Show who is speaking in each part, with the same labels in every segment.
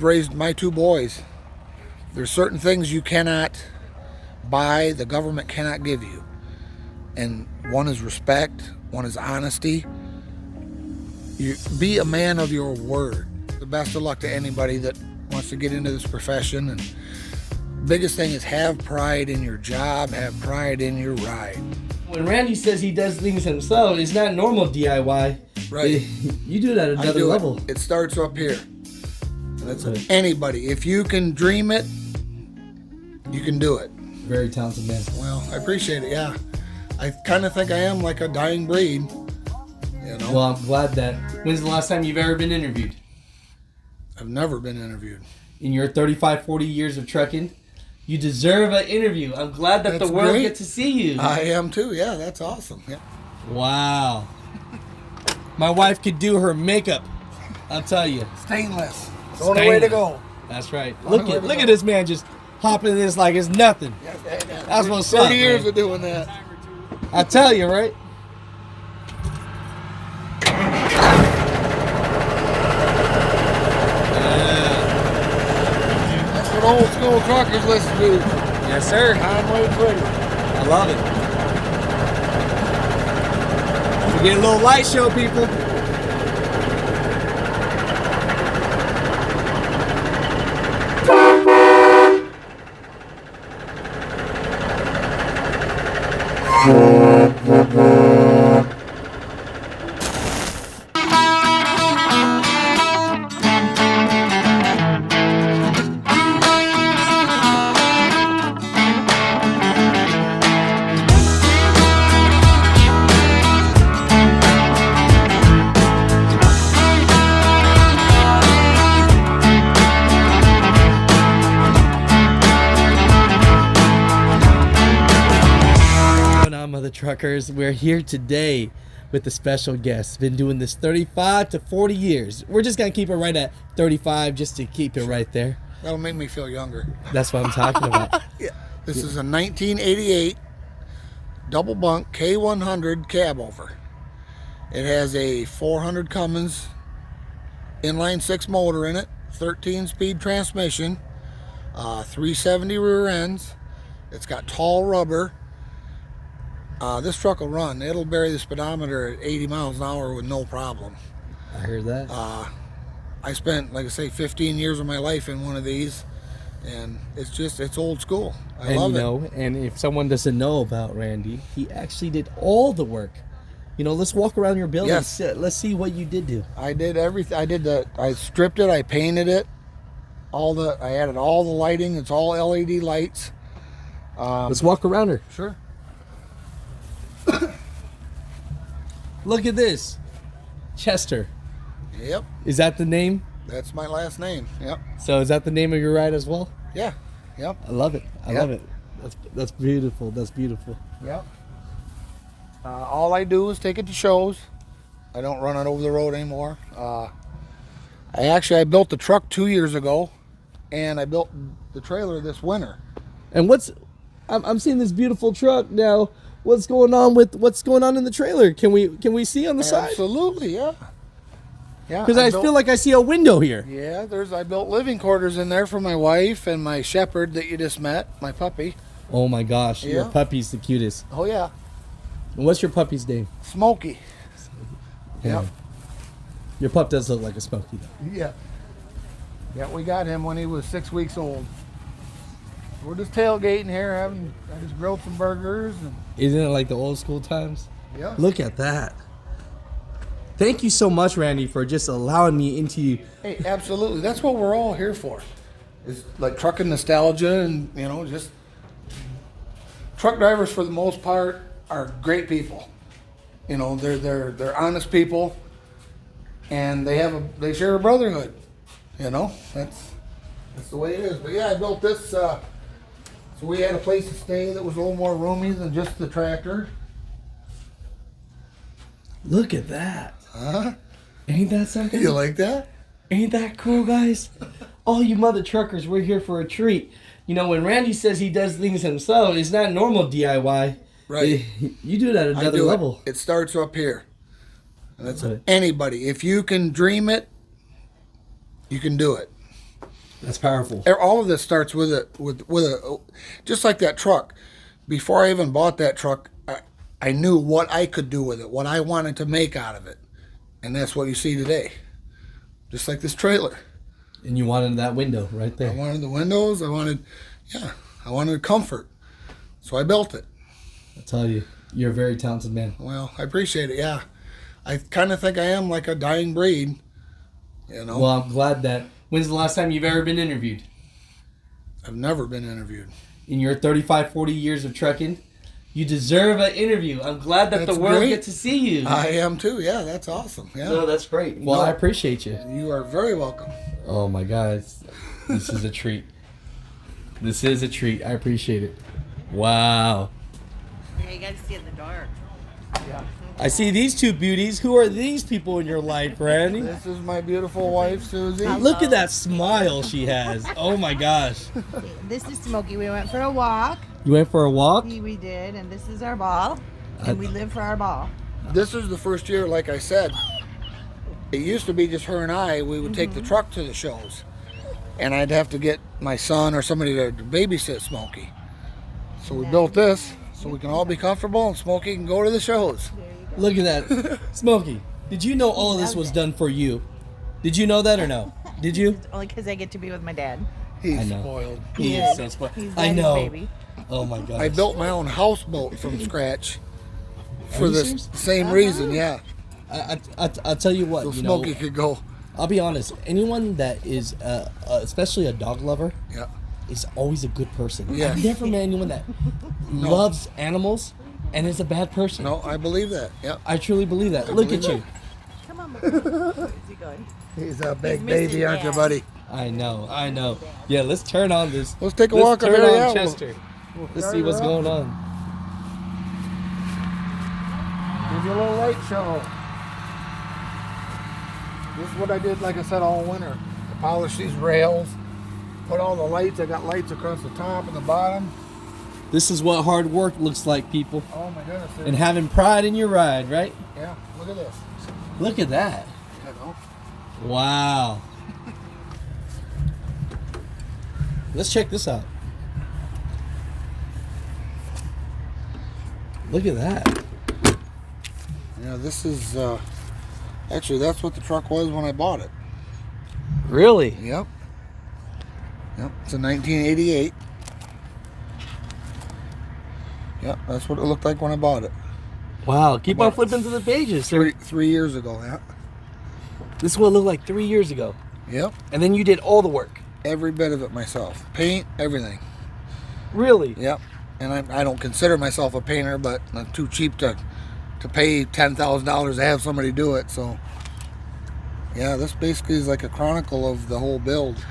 Speaker 1: raised my two boys. There's certain things you cannot buy, the government cannot give you. And one is respect, one is honesty. You be a man of your word. The best of luck to anybody that wants to get into this profession. And biggest thing is have pride in your job, have pride in your ride.
Speaker 2: When Randy says he does things himself, it's not normal DIY.
Speaker 1: Right.
Speaker 2: You do it at another level.
Speaker 1: It starts up here. That's anybody. If you can dream it, you can do it.
Speaker 2: Very talented man.
Speaker 1: Well, I appreciate it, yeah. I kind of think I am like a dying breed, you know.
Speaker 2: Well, I'm glad that. When's the last time you've ever been interviewed?
Speaker 1: I've never been interviewed.
Speaker 2: In your 35, 40 years of trucking, you deserve an interview. I'm glad that the world gets to see you.
Speaker 1: I am too, yeah, that's awesome. Yeah.
Speaker 2: Wow. My wife could do her makeup, I'll tell you.
Speaker 1: Stainless. It's the only way to go.
Speaker 2: That's right. Look at this man just hopping in this like it's nothing. That's what's up.
Speaker 1: 30 years of doing that.
Speaker 2: I tell you, right?
Speaker 1: That's what old school truckers listen to.
Speaker 2: Yes, sir.
Speaker 1: Conway Twitter.
Speaker 2: I love it. We get a little light show, people. Truckers, we're here today with a special guest. Been doing this 35 to 40 years. We're just gonna keep it right at 35 just to keep it right there.
Speaker 1: That'll make me feel younger.
Speaker 2: That's what I'm talking about.
Speaker 1: Yeah. This is a 1988 double bunk K100 Cabover. It has a 400 Cummins inline 6 motor in it, 13-speed transmission, 370 rear ends. It's got tall rubber. This truck will run. It'll bury the speedometer at 80 miles an hour with no problem.
Speaker 2: I heard that.
Speaker 1: I spent, like I say, 15 years of my life in one of these, and it's old school. I love it.
Speaker 2: And if someone doesn't know about Randy, he actually did all the work. Let's walk around your building.
Speaker 1: Yes.
Speaker 2: Let's see what you did do.
Speaker 1: I did everything. I stripped it. I painted it. I added all the lighting. It's all LED lights.
Speaker 2: Let's walk around her.
Speaker 1: Sure.
Speaker 2: Look at this. Chester.
Speaker 1: Yep.
Speaker 2: Is that the name?
Speaker 1: That's my last name. Yep.
Speaker 2: So is that the name of your ride as well?
Speaker 1: Yeah. Yep.
Speaker 2: I love it. I love it. That's beautiful. That's beautiful.
Speaker 1: Yep. All I do is take it to shows. I don't run it over the road anymore. I built the truck 2 years ago, and I built the trailer this winter.
Speaker 2: And I'm seeing this beautiful truck now. What's going on in the trailer? Can we see on the side?
Speaker 1: Absolutely, yeah. Yeah.
Speaker 2: Because I feel like I see a window here.
Speaker 1: Yeah, I built living quarters in there for my wife and my shepherd that you just met, my puppy.
Speaker 2: Oh my gosh,
Speaker 1: yeah.
Speaker 2: Your puppy's the cutest.
Speaker 1: Oh yeah.
Speaker 2: And what's your puppy's name?
Speaker 1: Smokey.
Speaker 2: Yeah.
Speaker 1: Yep.
Speaker 2: Your pup does look like a Smokey though.
Speaker 1: Yeah. Yeah, we got him when he was 6 weeks old. We're just tailgating here. I just grilled some burgers.
Speaker 2: Isn't it like the old school times?
Speaker 1: Yeah.
Speaker 2: Look at that. Thank you so much, Randy, for just allowing me into you.
Speaker 1: Hey, absolutely. That's what we're all here for. Is like trucking nostalgia, and just truck drivers for the most part are great people. They're honest people, and they share a brotherhood. That's the way it is. But yeah, I built this. So we had a place to stay that was a little more roomy than just the tractor.
Speaker 2: Look at that.
Speaker 1: Huh?
Speaker 2: Ain't that something?
Speaker 1: You like that?
Speaker 2: Ain't that cool, guys? All you mother truckers, we're here for a treat. When Randy says he does things himself, it's not normal DIY.
Speaker 1: Right.
Speaker 2: You do it at another level.
Speaker 1: It starts up here. And that's anybody. If you can dream it, you can do it.
Speaker 2: That's powerful.
Speaker 1: All of this starts with a just like that truck. Before I even bought that truck, I knew what I could do with it, what I wanted to make out of it, and that's what you see today. Just like this trailer.
Speaker 2: And you wanted that window right there.
Speaker 1: I wanted the windows. I wanted comfort. So I built it.
Speaker 2: I tell you, you're a very talented man.
Speaker 1: Well, I appreciate it. Yeah, I kind of think I am like a dying breed. You know.
Speaker 2: Well, I'm glad that. When's the last time you've ever been interviewed?
Speaker 1: I've never been interviewed.
Speaker 2: In your 35, 40 years of trucking, you deserve an interview. I'm glad that the world gets to see you.
Speaker 1: I am too. Yeah, that's awesome. Yeah.
Speaker 2: No, that's great. Well, I appreciate you.
Speaker 1: You are very welcome.
Speaker 2: Oh my God, this is a treat. This is a treat. I appreciate it. Wow.
Speaker 3: Yeah, you gotta see in the dark.
Speaker 1: Yeah.
Speaker 2: I see these two beauties. Who are these people in your life, Randy?
Speaker 1: This is my beautiful wife, Susie.
Speaker 2: Look at that smile she has. Oh my gosh.
Speaker 3: This is Smokey. We went for a walk.
Speaker 2: You went for a walk?
Speaker 3: We did, and this is our ball. And we live for our ball.
Speaker 1: This is the first year, like I said. It used to be just her and I. We would take the truck to the shows. And I'd have to get my son or somebody to babysit Smokey. So we built this so we can all be comfortable and Smokey can go to the shows.
Speaker 2: Look at that. Smokey, did you know all of this was done for you? Did you know that or no? Did you?
Speaker 3: Only because I get to be with my dad.
Speaker 1: He's
Speaker 2: I know.
Speaker 1: spoiled.
Speaker 2: He is so spoiled.
Speaker 3: He's
Speaker 2: I
Speaker 3: daddy's
Speaker 2: know.
Speaker 3: baby.
Speaker 2: Oh my God.
Speaker 1: I built my own houseboat from scratch for
Speaker 2: you
Speaker 1: the
Speaker 2: serious?
Speaker 1: same reason, yeah.
Speaker 2: I'll tell you what,
Speaker 1: So
Speaker 2: you know,
Speaker 1: Smokey could go.
Speaker 2: I'll be honest, anyone that is, especially a dog lover,
Speaker 1: Yeah.
Speaker 2: is always a good person.
Speaker 1: Yes.
Speaker 2: I've never met anyone that loves animals and is a bad person.
Speaker 1: No, I believe that. Yep.
Speaker 2: I truly believe that. Look at
Speaker 1: believe
Speaker 2: you.
Speaker 3: Come on, Where's he going?
Speaker 1: He's a big
Speaker 3: He's
Speaker 1: baby,
Speaker 3: missing
Speaker 1: aren't you,
Speaker 3: Dad.
Speaker 1: buddy?
Speaker 2: I know. Yeah, let's turn on this.
Speaker 1: Let's take a walk up
Speaker 2: turn
Speaker 1: here.
Speaker 2: on
Speaker 1: Yeah,
Speaker 2: Chester. Let's
Speaker 1: start
Speaker 2: see what's
Speaker 1: her up.
Speaker 2: going on.
Speaker 1: Give you a little light show. This is what I did, like I said, all winter. I polished these rails, put all the lights. I got lights across the top and the bottom.
Speaker 2: This is what hard work looks like, people.
Speaker 1: Oh my goodness.
Speaker 2: And having pride in your ride, right?
Speaker 1: Yeah, look at this.
Speaker 2: Look at that.
Speaker 1: You know?
Speaker 2: Wow. Let's check this out. Look at that.
Speaker 1: Yeah, this is, actually, that's what the truck was when I bought it.
Speaker 2: Really?
Speaker 1: Yep. Yep, it's a 1988. Yep, that's what it looked like when I bought it.
Speaker 2: Wow. Keep on flipping through the pages, sir.
Speaker 1: 3 years ago, yeah.
Speaker 2: This is what it looked like 3 years ago.
Speaker 1: Yep,
Speaker 2: And then you did all the work.
Speaker 1: every bit of it myself. Paint, everything.
Speaker 2: Really?
Speaker 1: Yep. And I don't consider myself a painter, but I'm too cheap to pay $10,000 to have somebody do it. So, yeah, this basically is like a chronicle of the whole build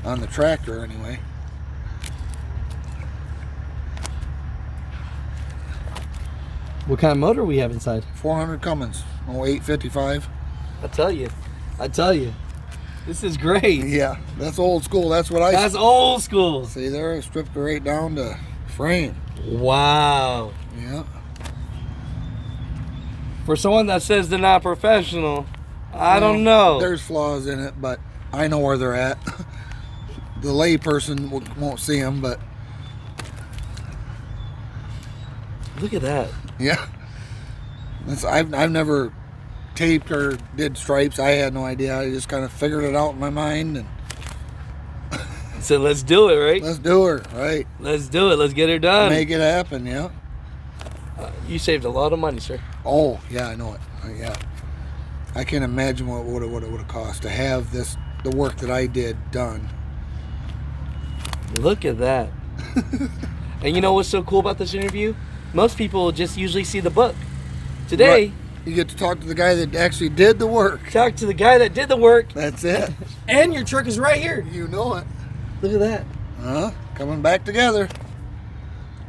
Speaker 1: on the tractor, anyway.
Speaker 2: What kind of motor we have inside?
Speaker 1: 400 Cummins, 0855.
Speaker 2: I tell you. This is great.
Speaker 1: Yeah, that's old school. That's what I
Speaker 2: That's old school.
Speaker 1: see there. I stripped it right down to frame.
Speaker 2: Wow.
Speaker 1: Yeah.
Speaker 2: For someone that says they're not professional, I don't know.
Speaker 1: There's flaws in it, but I know where they're at. The lay person won't see them, but
Speaker 2: Look at that.
Speaker 1: yeah. I've never taped or did stripes. I had no idea. I just kind of figured it out in my mind and
Speaker 2: So let's do it, right?
Speaker 1: let's do her, right?
Speaker 2: Let's do it. Let's get her done.
Speaker 1: Make it happen, yeah.
Speaker 2: You saved a lot of money, sir.
Speaker 1: Oh, yeah, I know it. Yeah. I can't imagine what it would have cost to have the work that I did done.
Speaker 2: Look at that. And you know what's so cool about this interview? Most people just usually see the book. Today,
Speaker 1: Right. You get to talk to the guy that actually did the work.
Speaker 2: talk to the guy that did the work,
Speaker 1: That's it.
Speaker 2: and your truck is right here.
Speaker 1: You know it.
Speaker 2: Look at that.
Speaker 1: Coming back together.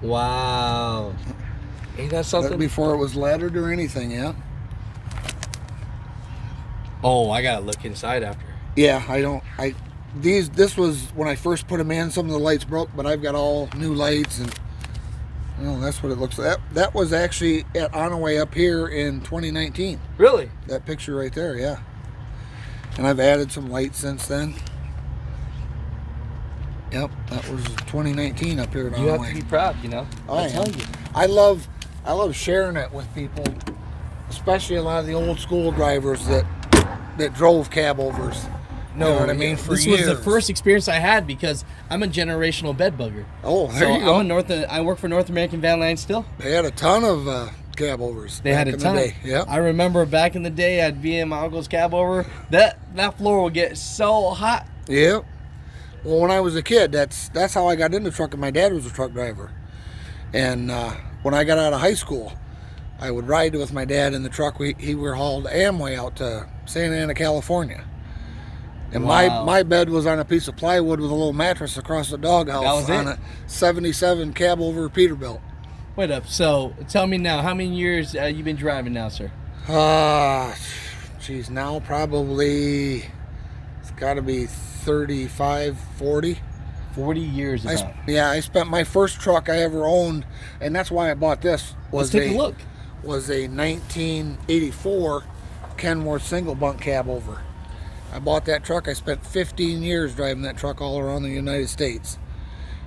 Speaker 2: Wow. Ain't that something?
Speaker 1: Before it was laddered or anything, yeah.
Speaker 2: Oh, I gotta look inside after.
Speaker 1: Yeah, this was when I first put them in. Some of the lights broke, but I've got all new lights, and that's what it looks like. That was actually on our way up here in 2019.
Speaker 2: Really?
Speaker 1: That picture right there, yeah. And I've added some lights since then. Yep, that was 2019 up here in
Speaker 2: You have
Speaker 1: Illinois.
Speaker 2: to be proud, you know.
Speaker 1: I tell you, I love sharing it with people, especially a lot of the old school drivers that drove cabovers.
Speaker 2: No,
Speaker 1: You know what I mean? For
Speaker 2: this
Speaker 1: years.
Speaker 2: was the first experience I had because I'm a generational bed bugger.
Speaker 1: Oh, there
Speaker 2: So
Speaker 1: you go.
Speaker 2: I work for North American Van Line still.
Speaker 1: They had a ton of cabovers.
Speaker 2: They had
Speaker 1: back
Speaker 2: a
Speaker 1: in
Speaker 2: ton.
Speaker 1: The day. Yep.
Speaker 2: I remember back in the day, I'd be in my uncle's cab over. That floor would get so hot.
Speaker 1: Yep. Well, when I was a kid, that's how I got into trucking. My dad was a truck driver, and when I got out of high school, I would ride with my dad in the truck. We were hauled Amway out to Santa Ana, California. And
Speaker 2: Wow.
Speaker 1: my bed was on a piece of plywood with a little mattress across the doghouse
Speaker 2: That was
Speaker 1: on
Speaker 2: it?
Speaker 1: a 77 Cabover Peterbilt.
Speaker 2: Wait up. So tell me now, how many years you been driving now, sir?
Speaker 1: Geez, now probably it's got to be 35, 40.
Speaker 2: 40 years about.
Speaker 1: I spent my first truck I ever owned, and that's why I bought this.
Speaker 2: Let's take a look.
Speaker 1: Was a 1984 Kenworth single bunk Cabover. I bought that truck. I spent 15 years driving that truck all around the United States.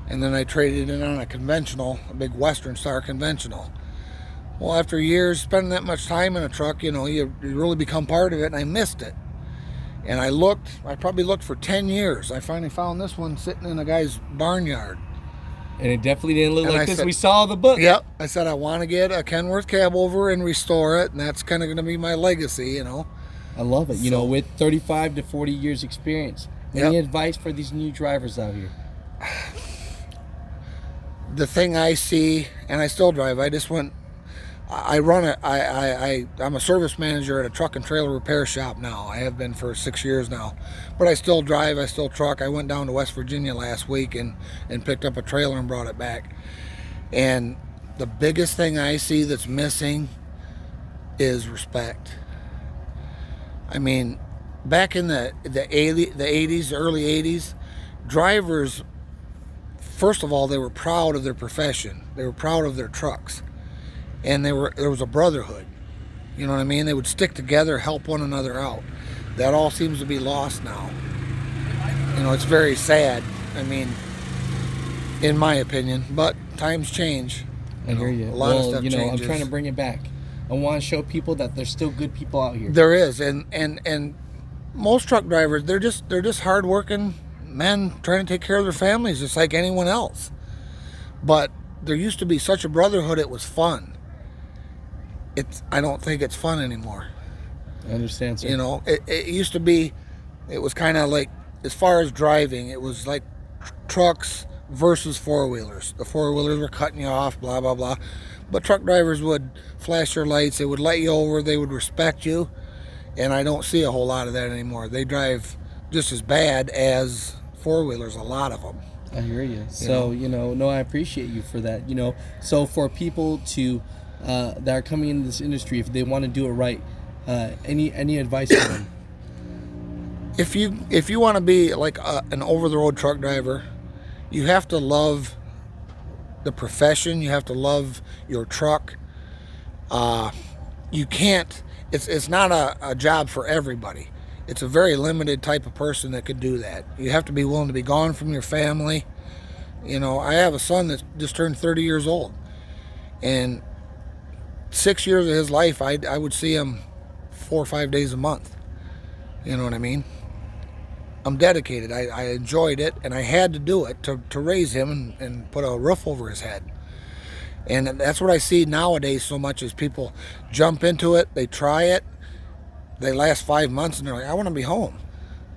Speaker 1: And then I traded it on a conventional, a big Western Star conventional. Well, after years spending that much time in a truck, you really become part of it, and I missed it. And I probably looked for 10 years. I finally found this one sitting in a guy's barnyard.
Speaker 2: And it definitely didn't look
Speaker 1: And
Speaker 2: like
Speaker 1: I
Speaker 2: this.
Speaker 1: said-
Speaker 2: We saw the book.
Speaker 1: Yep. I said, I want to get a Kenworth Cabover and restore it, and that's kind of going to be my legacy,
Speaker 2: I love it. You know, with 35 to 40 years experience. Any
Speaker 1: Yep.
Speaker 2: advice for these new drivers out here?
Speaker 1: The thing I see, and I still drive, I'm a service manager at a truck and trailer repair shop now. I have been for 6 years now. But I still drive, I still truck. I went down to West Virginia last week and picked up a trailer and brought it back. And the biggest thing I see that's missing is respect. I mean, back in the 80s, early 80s, drivers, first of all, they were proud of their profession. They were proud of their trucks. And there was a brotherhood. You know what I mean? They would stick together, help one another out. That all seems to be lost now. It's very sad. I mean, in my opinion, but times change.
Speaker 2: I hear you.
Speaker 1: A lot of stuff changes.
Speaker 2: I'm trying to bring it back. I want to show people that there's still good people out here.
Speaker 1: There is, and most truck drivers, they're just hardworking men trying to take care of their families, just like anyone else. But there used to be such a brotherhood; it was fun. I don't think it's fun anymore.
Speaker 2: I understand, sir.
Speaker 1: It used to be. It was kind of like, as far as driving, it was like trucks versus four-wheelers. The four-wheelers were cutting you off, blah blah blah. But truck drivers would flash their lights, they would let you over, they would respect you, and I don't see a whole lot of that anymore. They drive just as bad as four-wheelers, a lot of them.
Speaker 2: I hear you. So, I appreciate you for that. So for people that are coming into this industry, if they want to do it right, any advice for them?
Speaker 1: If you want to be like an over-the-road truck driver, you have to love the profession. You have to love your truck. You can't. It's not a job for everybody. It's a very limited type of person that could do that. You have to be willing to be gone from your family. I have a son that just turned 30 years old, and 6 years of his life, I would see him 4 or 5 days a month. You know what I mean? I'm dedicated. I enjoyed it, and I had to do it to raise him and put a roof over his head. And that's what I see nowadays so much, is people jump into it, they try it, they last 5 months, and they're like, I want to be home.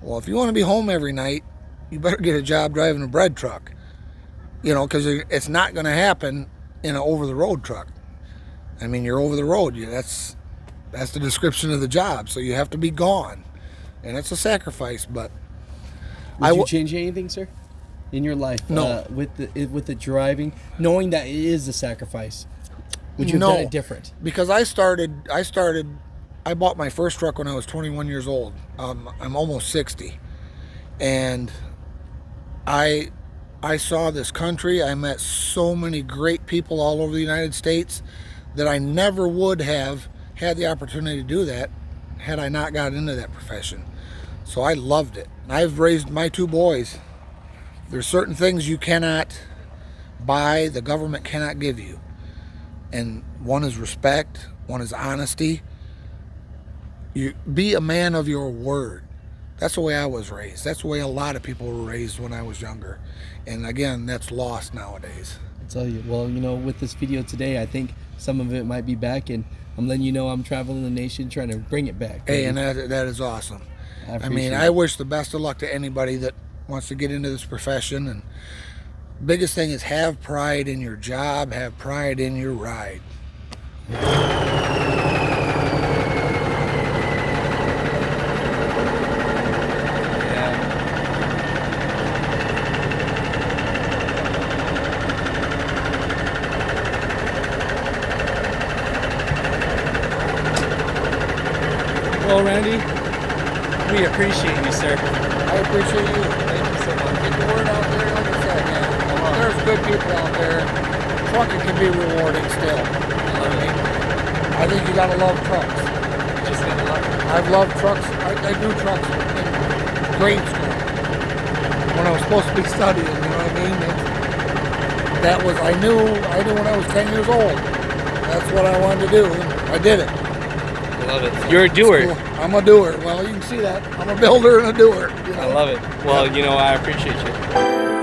Speaker 1: Well, if you want to be home every night, you better get a job driving a bread truck. Because it's not going to happen in an over-the-road truck. I mean, you're over the road. That's the description of the job. So you have to be gone, and it's a sacrifice. But
Speaker 2: Would you change anything, sir, in your life?
Speaker 1: No.
Speaker 2: With the driving, knowing that it is a sacrifice, would you have done it different?
Speaker 1: Because I bought my first truck when I was 21 years old. I'm almost 60, and I saw this country. I met so many great people all over the United States that I never would have had the opportunity to do that had I not got into that profession. So I loved it. I've raised my 2 boys There's certain things you cannot buy, the government cannot give you. And one is respect, one is honesty. You be a man of your word. That's the way I was raised. That's the way a lot of people were raised when I was younger. And again, that's lost nowadays.
Speaker 2: I tell you, well, you know, with this video today, I think some of it might be back, and I'm letting you know I'm traveling the nation trying to bring it back.
Speaker 1: Hey, and that is awesome. I mean, I wish the best of luck to anybody that wants to get into this profession. And biggest thing is have pride in your job, have pride in your ride.
Speaker 2: Well, Randy, we appreciate you, sir.
Speaker 1: I appreciate you.
Speaker 2: Thank you so much.
Speaker 1: Get the word out there, like I said, man. There's good people out there. Trucking can be rewarding still. You know what I mean? I think you gotta love trucks.
Speaker 2: Just gotta love it.
Speaker 1: I've loved trucks. I do trucks in grade school when I was supposed to be studying. You know what I mean? I knew when I was 10 years old. That's what I wanted to do. I did it.
Speaker 2: I love it. You're a doer.
Speaker 1: Cool. I'm a doer. Well, you can see that. I'm a builder and a doer. You know?
Speaker 2: I love it. Well, you know, I appreciate you.